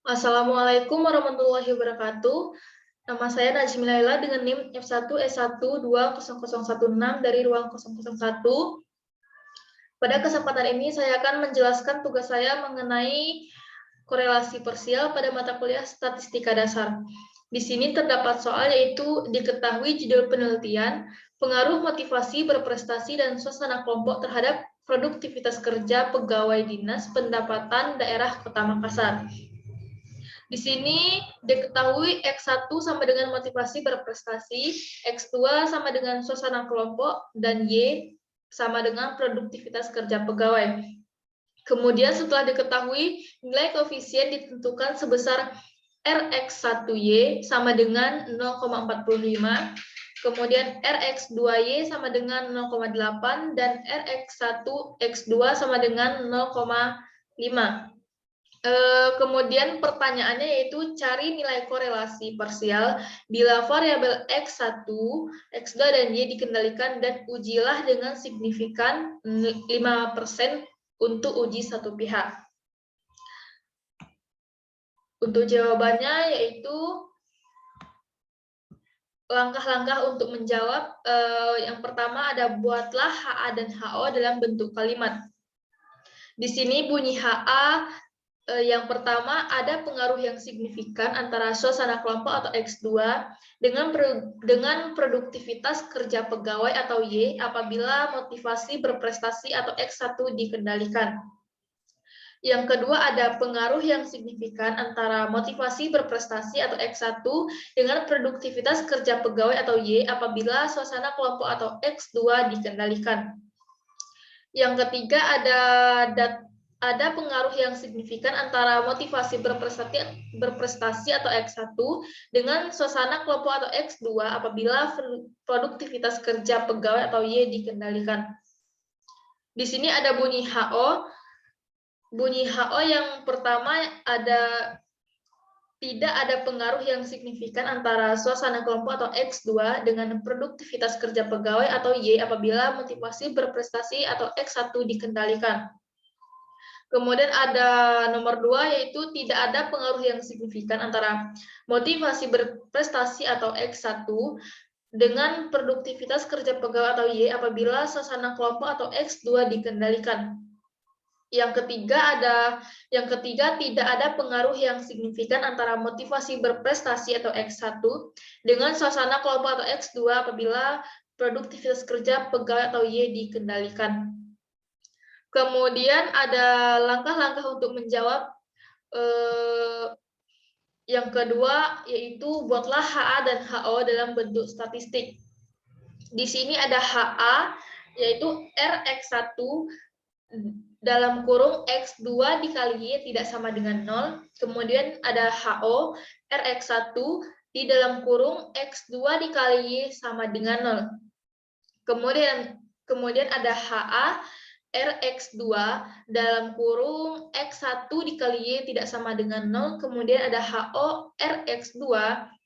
Assalamualaikum warahmatullahi wabarakatuh. Nama saya Najmi Laila dengan NIM F1S1200016 dari ruang 001. Pada kesempatan ini saya akan menjelaskan tugas saya mengenai korelasi parsial pada mata kuliah Statistika Dasar. Di sini terdapat soal yaitu diketahui judul penelitian, pengaruh motivasi berprestasi dan suasana kelompok terhadap produktivitas kerja pegawai dinas pendapatan daerah Kota Makassar. Di sini diketahui X1 sama dengan motivasi berprestasi, X2 sama dengan suasana kelompok, dan Y sama dengan produktivitas kerja pegawai. Kemudian setelah diketahui, nilai koefisien ditentukan sebesar Rx1Y sama dengan 0,45, kemudian Rx2Y sama dengan 0,8, dan Rx1X2 sama dengan 0,5. Kemudian pertanyaannya yaitu cari nilai korelasi parsial bila variabel X1, X2, dan Y dikendalikan dan ujilah dengan signifikan 5% untuk uji satu pihak. Untuk jawabannya yaitu langkah-langkah untuk menjawab. Yang pertama ada buatlah HA dan HO dalam bentuk kalimat. Di sini bunyi HA yang pertama, ada pengaruh yang signifikan antara suasana kelompok atau X2 dengan produktivitas kerja pegawai atau Y apabila motivasi berprestasi atau X1 dikendalikan. Yang kedua, ada pengaruh yang signifikan antara motivasi berprestasi atau X1 dengan produktivitas kerja pegawai atau Y apabila suasana kelompok atau X2 dikendalikan. Yang ketiga, ada pengaruh yang signifikan antara motivasi berprestasi atau X1 dengan suasana kelompok atau X2 apabila produktivitas kerja pegawai atau Y dikendalikan. Di sini ada bunyi HO. Bunyi HO yang pertama tidak ada pengaruh yang signifikan antara suasana kelompok atau X2 dengan produktivitas kerja pegawai atau Y apabila motivasi berprestasi atau X1 dikendalikan. Kemudian ada nomor 2, yaitu tidak ada pengaruh yang signifikan antara motivasi berprestasi atau X1 dengan produktivitas kerja pegawai atau Y apabila suasana kelompok atau X2 dikendalikan. Yang ketiga tidak ada pengaruh yang signifikan antara motivasi berprestasi atau X1 dengan suasana kelompok atau X2 apabila produktivitas kerja pegawai atau Y dikendalikan. Kemudian ada langkah-langkah untuk menjawab. Yang kedua yaitu buatlah HA dan HO dalam bentuk statistik. Di sini ada HA yaitu Rx1 dalam kurung X2 dikali Y tidak sama dengan 0. Kemudian ada HO Rx1 di dalam kurung X2 dikali Y sama dengan 0. Kemudian ada HA Rx2 dalam kurung X1 dikali Y tidak sama dengan 0, kemudian ada HO Rx2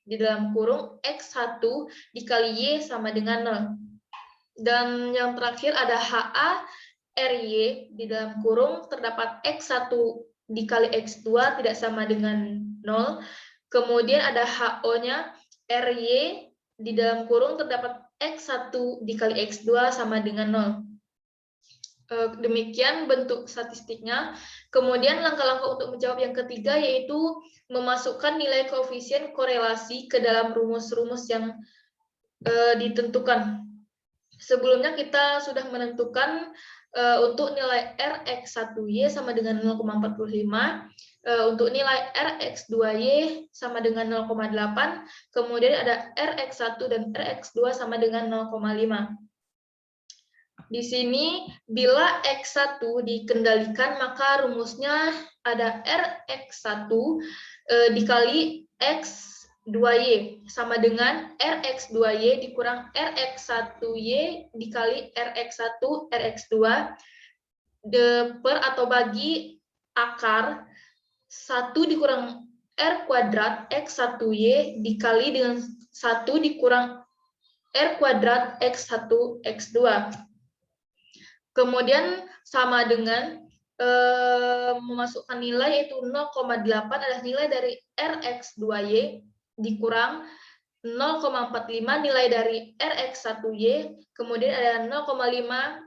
di dalam kurung X1 dikali Y sama dengan 0. Dan yang terakhir ada HA Ry di dalam kurung terdapat X1 dikali X2 tidak sama dengan 0, kemudian ada HO-nya Ry di dalam kurung terdapat X1 dikali X2 sama dengan 0. Demikian bentuk statistiknya. Kemudian langkah-langkah untuk menjawab yang ketiga yaitu memasukkan nilai koefisien korelasi ke dalam rumus-rumus yang ditentukan. Sebelumnya kita sudah menentukan untuk nilai Rx1Y sama dengan 0,45, untuk nilai Rx2Y sama dengan 0,8, kemudian ada Rx1 dan Rx2 sama dengan 0,5. Di sini, bila X1 dikendalikan, maka rumusnya ada Rx1 dikali X2Y, sama dengan Rx2Y dikurang Rx1Y dikali Rx1 Rx2, per atau bagi akar 1 dikurang R kuadrat X1Y dikali dengan 1 dikurang R kuadrat X1 X2. Kemudian sama dengan memasukkan nilai yaitu 0,8 adalah nilai dari Rx2Y dikurang 0,45 nilai dari Rx1Y, kemudian ada 0,5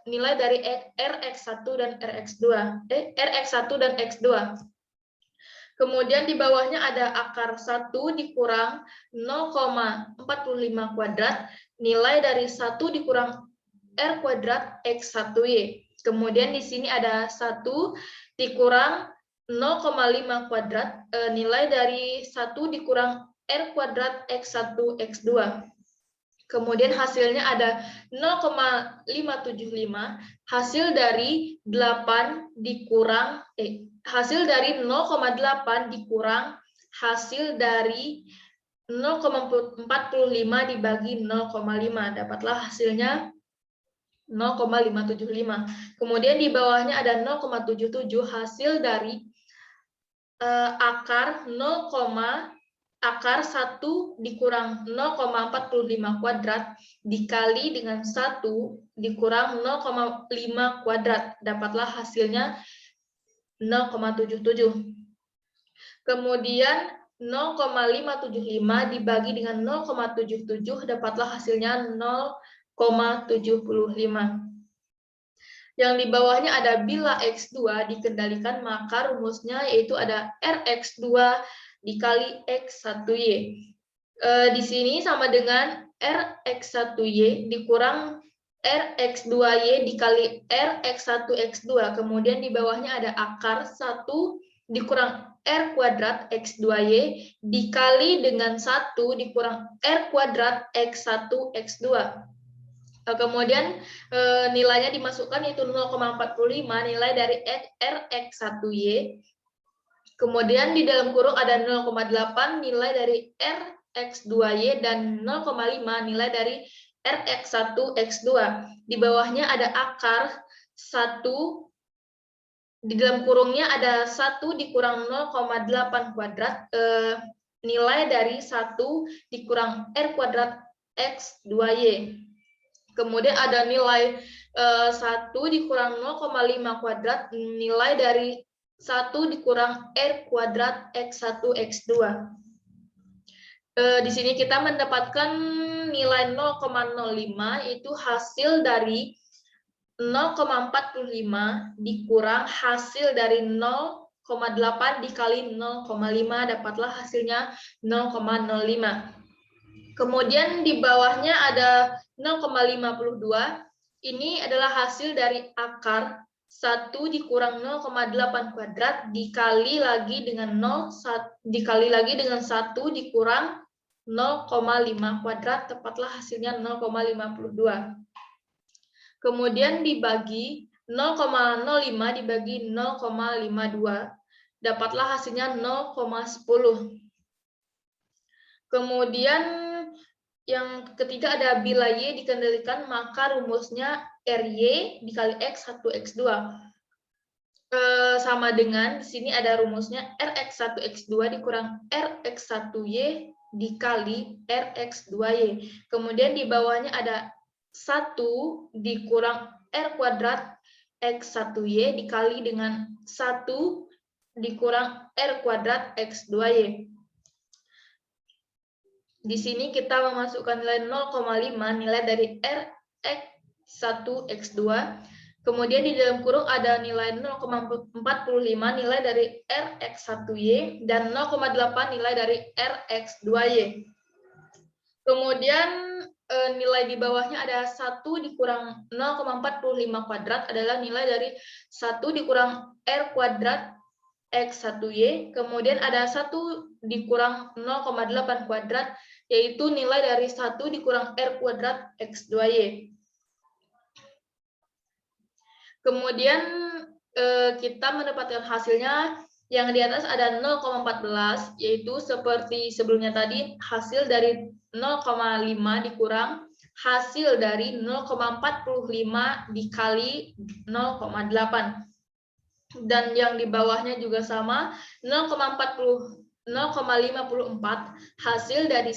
nilai dari Rx1 dan Rx1 dan X2. Kemudian di bawahnya ada akar 1 dikurang 0,45 kuadrat, nilai dari 1 dikurang R kuadrat X1Y. Kemudian di sini ada 1 dikurang 0,5 kuadrat, nilai dari 1 dikurang R kuadrat X1 X2. Kemudian hasilnya ada 0,575, hasil dari 8 dikurang hasil dari 0,8 dikurang hasil dari 0,45 dibagi 0,5, dapatlah hasilnya 0,575. Kemudian di bawahnya ada 0,77, hasil dari akar 1 dikurang 0,45 kuadrat dikali dengan 1 dikurang 0,5 kuadrat, dapatlah hasilnya 0,77. Kemudian 0,575 dibagi dengan 0,77, dapatlah hasilnya 0,75. Yang di bawahnya ada bila X2 dikendalikan, maka rumusnya yaitu ada Rx2 dikali X1Y. Di sini sama dengan Rx1Y dikurang Rx2Y dikali Rx1 X2. Kemudian di bawahnya ada akar 1 dikurang R kuadrat X2Y dikali dengan 1 dikurang R kuadrat X1 X2. Kemudian nilainya dimasukkan yaitu 0,45 nilai dari Rx1Y. Kemudian di dalam kurung ada 0,8 nilai dari Rx2Y dan 0,5 nilai dari Rx1 X2. Di bawahnya ada akar 1, di dalam kurungnya ada 1 dikurang 0,8 kuadrat, nilai dari 1 dikurang R kuadrat X2Y. Kemudian ada nilai 1 dikurang 0,5 kuadrat, nilai dari 1 dikurang R kuadrat X1 X2. Di sini kita mendapatkan nilai 0,05, itu hasil dari 0,45 dikurang hasil dari 0,8 dikali 0,5, dapatlah hasilnya 0,05. Kemudian di bawahnya ada 0,52, ini adalah hasil dari akar 1 dikurang 0,8 kuadrat dikali lagi dengan 1 dikurang 0,5 kuadrat, tepatlah hasilnya 0,52. Kemudian dibagi 0,05 dibagi 0,52, dapatlah hasilnya 0,10. Kemudian yang ketiga ada bila Y dikendalikan, maka rumusnya RY dikali X1 X2. Sama dengan di sini ada rumusnya Rx1 X2 dikurang Rx1Y dikali Rx2Y. Kemudian di bawahnya ada 1 dikurang R kuadrat X1Y dikali dengan 1 dikurang R kuadrat X2Y. Di sini kita memasukkan nilai 0,5 nilai dari Rx1 X2. Kemudian di dalam kurung ada nilai 0,45 nilai dari Rx1Y dan 0,8 nilai dari Rx2Y. Kemudian nilai di bawahnya ada 1 dikurang 0,45 kuadrat adalah nilai dari 1 dikurang R kuadrat X1Y. Kemudian ada 1 dikurang 0,8 kuadrat, yaitu nilai dari 1 dikurang R kuadrat X2Y. Kemudian kita mendapatkan hasilnya yang di atas ada 0,14, yaitu seperti sebelumnya tadi, hasil dari 0,5 dikurang hasil dari 0,45 dikali 0,8. Dan yang di bawahnya juga sama, 0,54 hasil dari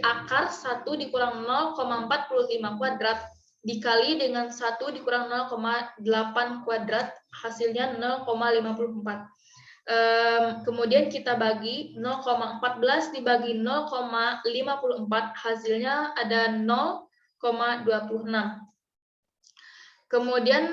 akar 1 dikurang 0,45 kuadrat dikali dengan 1 dikurang 0,8 kuadrat, hasilnya 0,54. Kemudian kita bagi 0,14 dibagi 0,54, hasilnya ada 0,26. Kemudian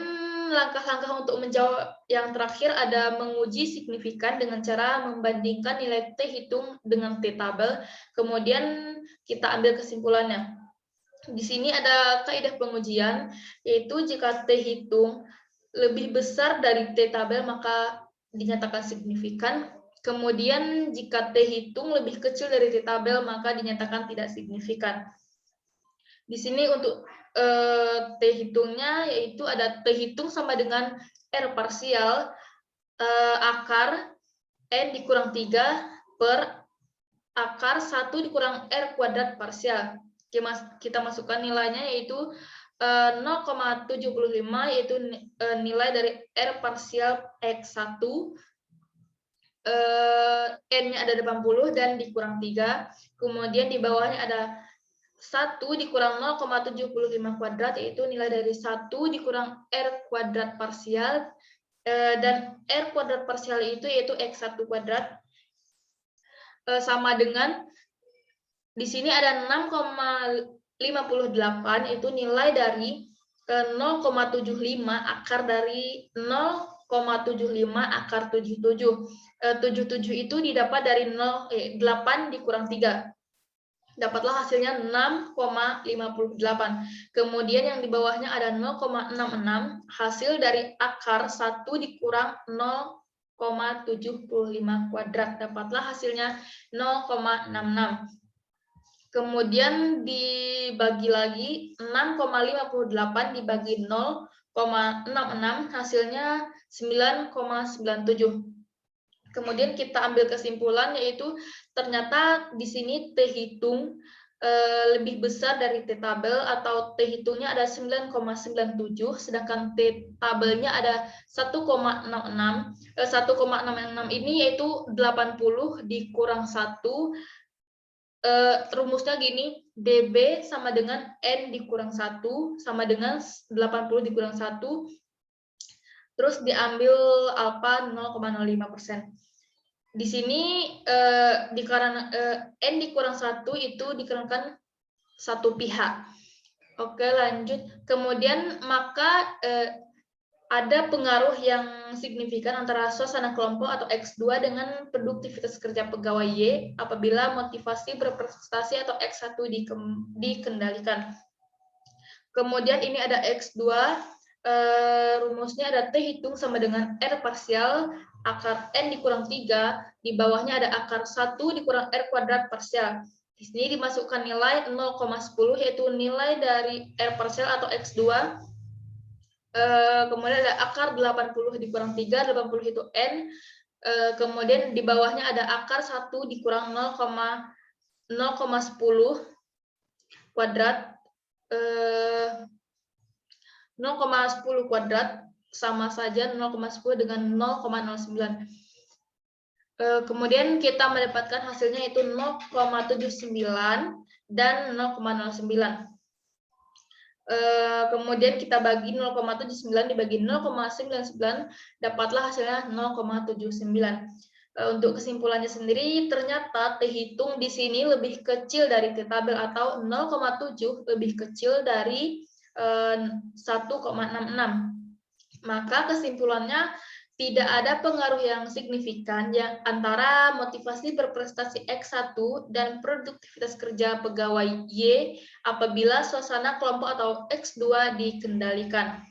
langkah-langkah untuk menjawab yang terakhir ada menguji signifikan dengan cara membandingkan nilai T hitung dengan T tabel, kemudian kita ambil kesimpulannya. Di sini ada kaidah pengujian, yaitu jika T hitung lebih besar dari T tabel maka dinyatakan signifikan. Kemudian jika T hitung lebih kecil dari T tabel maka dinyatakan tidak signifikan. Di sini untuk T hitungnya yaitu ada T hitung sama dengan R parsial akar N dikurang 3 per akar 1 dikurang R kuadrat parsial. Kita masukkan nilainya yaitu 0,75, yaitu nilai dari R parsial X1, N-nya ada 80 dan dikurang 3, kemudian di bawahnya ada 1 dikurang 0,75 kuadrat, yaitu nilai dari 1 dikurang R kuadrat parsial, dan R kuadrat parsial itu yaitu X1 kuadrat, sama dengan di sini ada 6,58, itu nilai dari 0,75 akar dari 0,75 akar 77. 77 itu didapat dari 8 dikurang 3. Dapatlah hasilnya 6,58. Kemudian yang di bawahnya ada 0,66, hasil dari akar 1 dikurang 0,75 kuadrat. Dapatlah hasilnya 0,66. Kemudian dibagi lagi 6,58 dibagi 0,66, hasilnya 9,97. Kemudian kita ambil kesimpulan, yaitu ternyata di sini T hitung lebih besar dari T tabel, atau T hitungnya ada 9,97, sedangkan T tabelnya ada 1,66. 1,66 ini yaitu 80 dikurang 1. Rumusnya gini, DB sama dengan N dikurang 1 sama dengan 80 dikurang 1, terus diambil alfa 0,05%. Di sini N dikurang 1 itu dikarenakan satu pihak. Oke, lanjut. Kemudian maka ada pengaruh yang signifikan antara suasana kelompok atau X2 dengan produktivitas kerja pegawai Y apabila motivasi berprestasi atau X1 dikendalikan. Kemudian ini ada X2, rumusnya ada T hitung sama dengan R parsial akar N dikurang 3, di bawahnya ada akar 1 dikurang R kuadrat parsial. Di sini dimasukkan nilai 0,10, yaitu nilai dari R parsial atau X2. Kemudian ada akar 80 dikurang 3, 80 itu N. Kemudian di bawahnya ada akar 1 dikurang 0,10 kuadrat. 0,10 kuadrat sama saja 0,10 dengan 0,09. Kemudian kita mendapatkan hasilnya itu 0,79 dan 0,09. Kemudian kita bagi 0,79 dibagi 0,99, dapatlah hasilnya 0,79. Untuk kesimpulannya sendiri, ternyata T hitung di sini lebih kecil dari T tabel, atau 0,7 lebih kecil dari 1,66. Maka kesimpulannya tidak ada pengaruh yang signifikan yang antara motivasi berprestasi X1 dan produktivitas kerja pegawai Y apabila suasana kelompok atau X2 dikendalikan.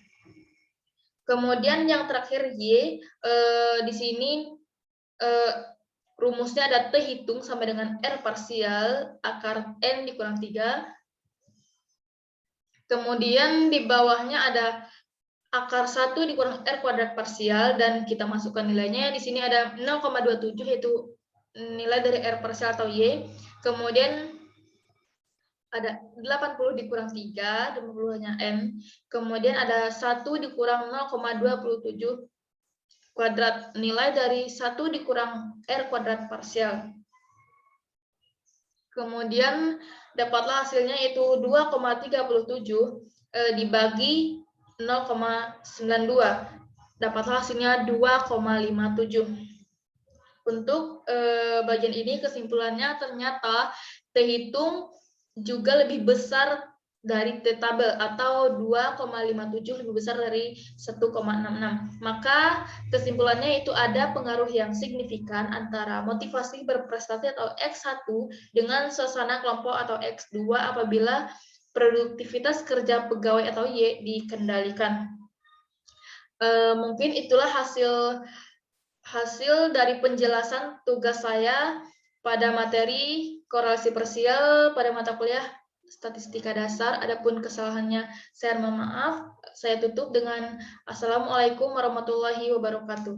Kemudian yang terakhir Y, di sini rumusnya ada T hitung sama dengan R parsial akar N dikurang 3. Kemudian di bawahnya ada akar 1 dikurang R kuadrat parsial, dan kita masukkan nilainya. Di sini ada 0,27, yaitu nilai dari R parsial atau Y. Kemudian ada 80 dikurang 3, 80-nya N. Kemudian ada 1 dikurang 0,27 kuadrat, nilai dari 1 dikurang R kuadrat parsial. Kemudian dapatlah hasilnya itu 2,37. dibagi 0,92. Dapatlah hasilnya 2,57. Untuk bagian ini kesimpulannya ternyata T hitung juga lebih besar dari T tabel atau 2,57 lebih besar dari 1,66. Maka kesimpulannya itu ada pengaruh yang signifikan antara motivasi berprestasi atau X1 dengan suasana kelompok atau X2 apabila produktivitas kerja pegawai atau Y dikendalikan. Mungkin itulah hasil dari penjelasan tugas saya pada materi korelasi parsial pada mata kuliah statistika dasar. Adapun kesalahannya saya mohon maaf. Saya tutup dengan Assalamualaikum warahmatullahi wabarakatuh.